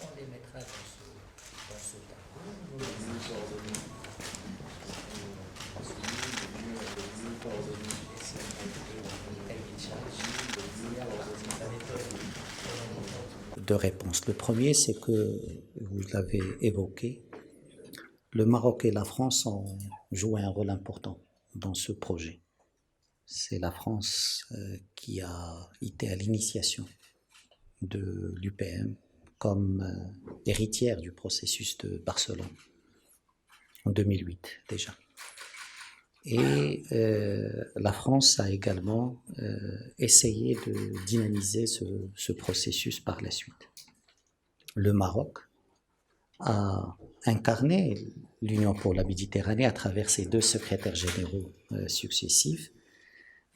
On les mettra dans ce tableau. Deux réponses. Le premier, c'est que, vous l'avez évoqué, le Maroc et la France ont joué un rôle important dans ce projet. C'est la France qui a été à l'initiation de l'UPM comme héritière du processus de Barcelone en 2008 déjà. Et la France a également essayé de dynamiser ce processus par la suite. Le Maroc a incarné l'Union pour la Méditerranée à travers ses deux secrétaires généraux successifs.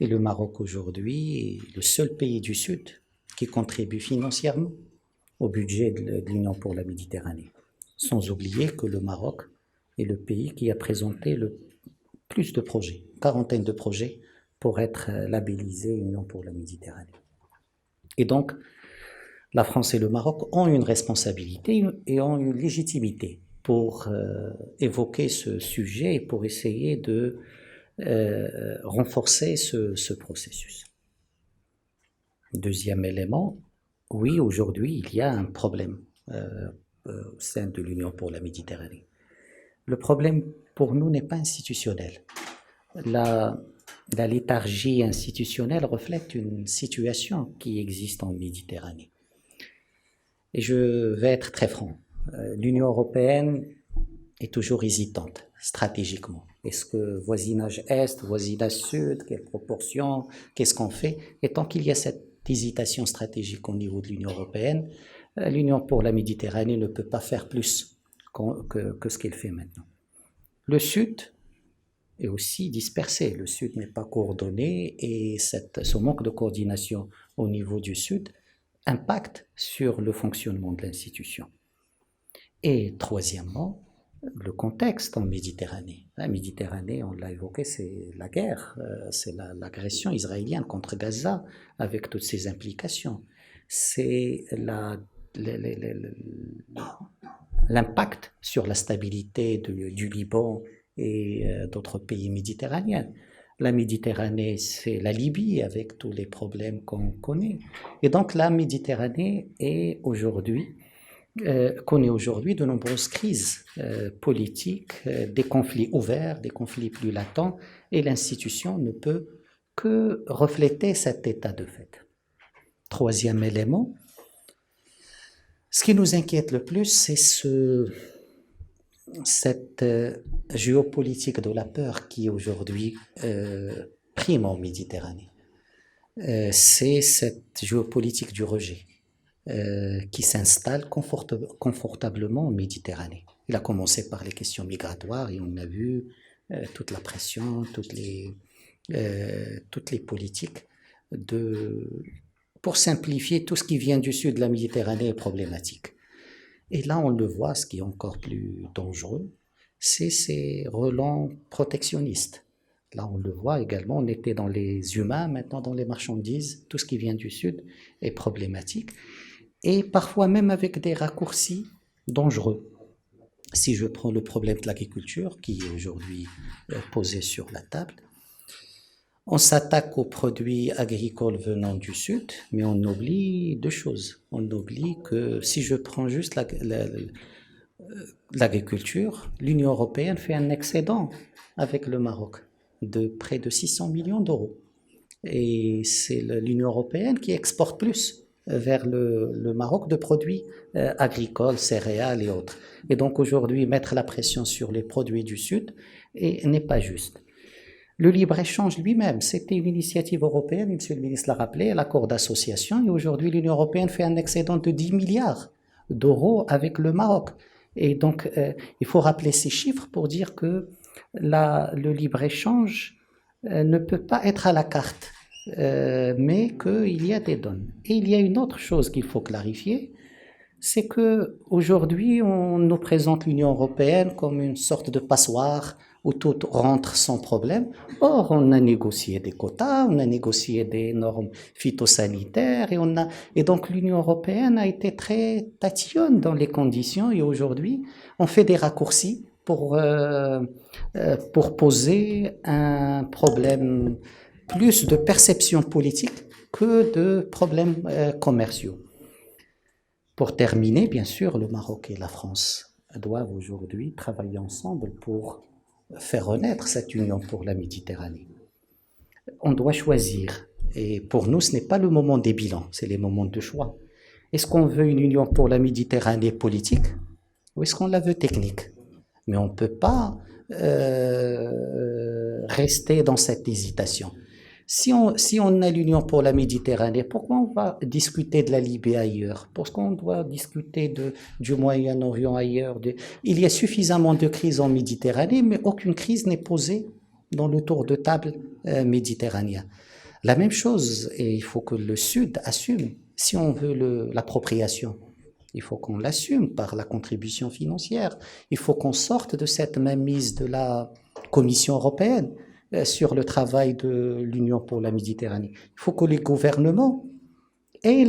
Et le Maroc aujourd'hui est le seul pays du Sud qui contribue financièrement au budget de l'Union pour la Méditerranée. Sans oublier que le Maroc est le pays qui a présenté le plus de projets, quarantaine de projets pour être labellisé Union pour la Méditerranée. Et donc, la France et le Maroc ont une responsabilité et ont une légitimité pour évoquer ce sujet et pour essayer de renforcer ce processus. Deuxième élément, oui, aujourd'hui, il y a un problème au sein de l'Union pour la Méditerranée. Le problème pour nous n'est pas institutionnel. La léthargie institutionnelle reflète une situation qui existe en Méditerranée. Et je vais être très franc. L'Union européenne est toujours hésitante stratégiquement. Est-ce que voisinage Est, voisinage Sud, quelle proportion, qu'est-ce qu'on fait? Et tant qu'il y a cette hésitation stratégique au niveau de l'Union européenne, l'Union pour la Méditerranée ne peut pas faire plus que ce qu'elle fait maintenant. Le Sud est aussi dispersé, le Sud n'est pas coordonné et ce manque de coordination au niveau du Sud impacte sur le fonctionnement de l'institution. Et troisièmement, le contexte en Méditerranée. La Méditerranée, on l'a évoqué, c'est la guerre, c'est l'agression israélienne contre Gaza avec toutes ses implications. C'est l'impact sur la stabilité du Liban et d'autres pays méditerranéens. La Méditerranée, c'est la Libye avec tous les problèmes qu'on connaît. Et donc la Méditerranée connaît aujourd'hui de nombreuses crises politiques, des conflits ouverts, des conflits plus latents, et l'institution ne peut que refléter cet état de fait. Troisième élément, ce qui nous inquiète le plus, c'est cette géopolitique de la peur qui aujourd'hui prime en Méditerranée. C'est cette géopolitique du rejet qui s'installe confortablement en Méditerranée. Il a commencé par les questions migratoires et on a vu toute la pression, toutes les politiques pour simplifier, tout ce qui vient du sud de la Méditerranée est problématique. Et là, on le voit, ce qui est encore plus dangereux, c'est ces relents protectionnistes. Là, on le voit également, on était dans les humains, maintenant dans les marchandises, tout ce qui vient du sud est problématique. Et parfois même avec des raccourcis dangereux. Si je prends le problème de l'agriculture, qui est aujourd'hui posé sur la table, on s'attaque aux produits agricoles venant du Sud, mais on oublie deux choses. On oublie que si je prends juste l'agriculture, l'Union européenne fait un excédent avec le Maroc de près de 600 millions d'euros. Et c'est l'Union européenne qui exporte plus vers le Maroc de produits agricoles, céréales et autres. Et donc aujourd'hui, mettre la pression sur les produits du Sud n'est pas juste. Le libre-échange lui-même, c'était une initiative européenne, M. le ministre l'a rappelé, l'accord d'association, et aujourd'hui l'Union européenne fait un excédent de 10 milliards d'euros avec le Maroc. Et donc il faut rappeler ces chiffres pour dire que le libre-échange ne peut pas être à la carte. Mais qu'il y a des donnes. Et il y a une autre chose qu'il faut clarifier, c'est que aujourd'hui on nous présente l'Union européenne comme une sorte de passoire où tout rentre sans problème. Or, on a négocié des quotas, on a négocié des normes phytosanitaires et donc l'Union européenne a été très tatillonne dans les conditions et aujourd'hui on fait des raccourcis pour poser un problème plus de perception politique que de problèmes commerciaux. Pour terminer, bien sûr, le Maroc et la France doivent aujourd'hui travailler ensemble pour faire renaître cette union pour la Méditerranée. On doit choisir. Et pour nous, ce n'est pas le moment des bilans, c'est les moments de choix. Est-ce qu'on veut une union pour la Méditerranée politique ou est-ce qu'on la veut technique? Mais on ne peut pas rester dans cette hésitation. Si on a l'Union pour la Méditerranée, pourquoi on va discuter de la Libye ailleurs? Pourquoi on doit discuter du Moyen-Orient ailleurs? Il y a suffisamment de crises en Méditerranée, mais aucune crise n'est posée dans le tour de table méditerranéen. La même chose, et il faut que le Sud assume, si on veut l'appropriation, il faut qu'on l'assume par la contribution financière. Il faut qu'on sorte de cette mainmise de la Commission européenne sur le travail de l'Union pour la Méditerranée. Il faut que les gouvernements aient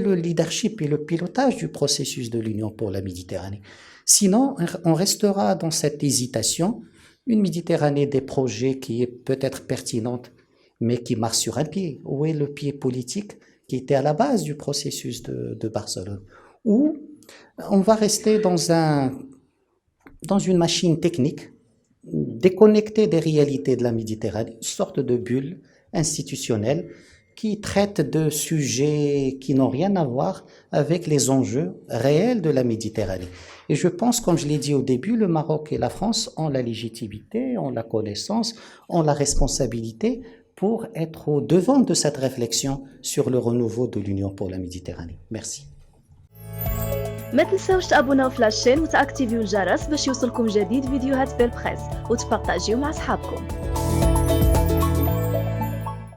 le leadership et le pilotage du processus de l'Union pour la Méditerranée. Sinon, on restera dans cette hésitation, une Méditerranée des projets qui est peut-être pertinente, mais qui marche sur un pied. Où est le pied politique qui était à la base du processus de Barcelone? Ou on va rester dans une machine technique déconnectée des réalités de la Méditerranée, une sorte de bulle institutionnelle qui traite de sujets qui n'ont rien à voir avec les enjeux réels de la Méditerranée. Et je pense, comme je l'ai dit au début, le Maroc et la France ont la légitimité, ont la connaissance, ont la responsabilité pour être au devant de cette réflexion sur le renouveau de l'Union pour la Méditerranée. Merci. ما تنساوش تابوناو في لاشين وتاكتيفيو الجرس باش يوصلكم جديد فيديوهات بالبريس وتبارطاجيو مع صحابكم.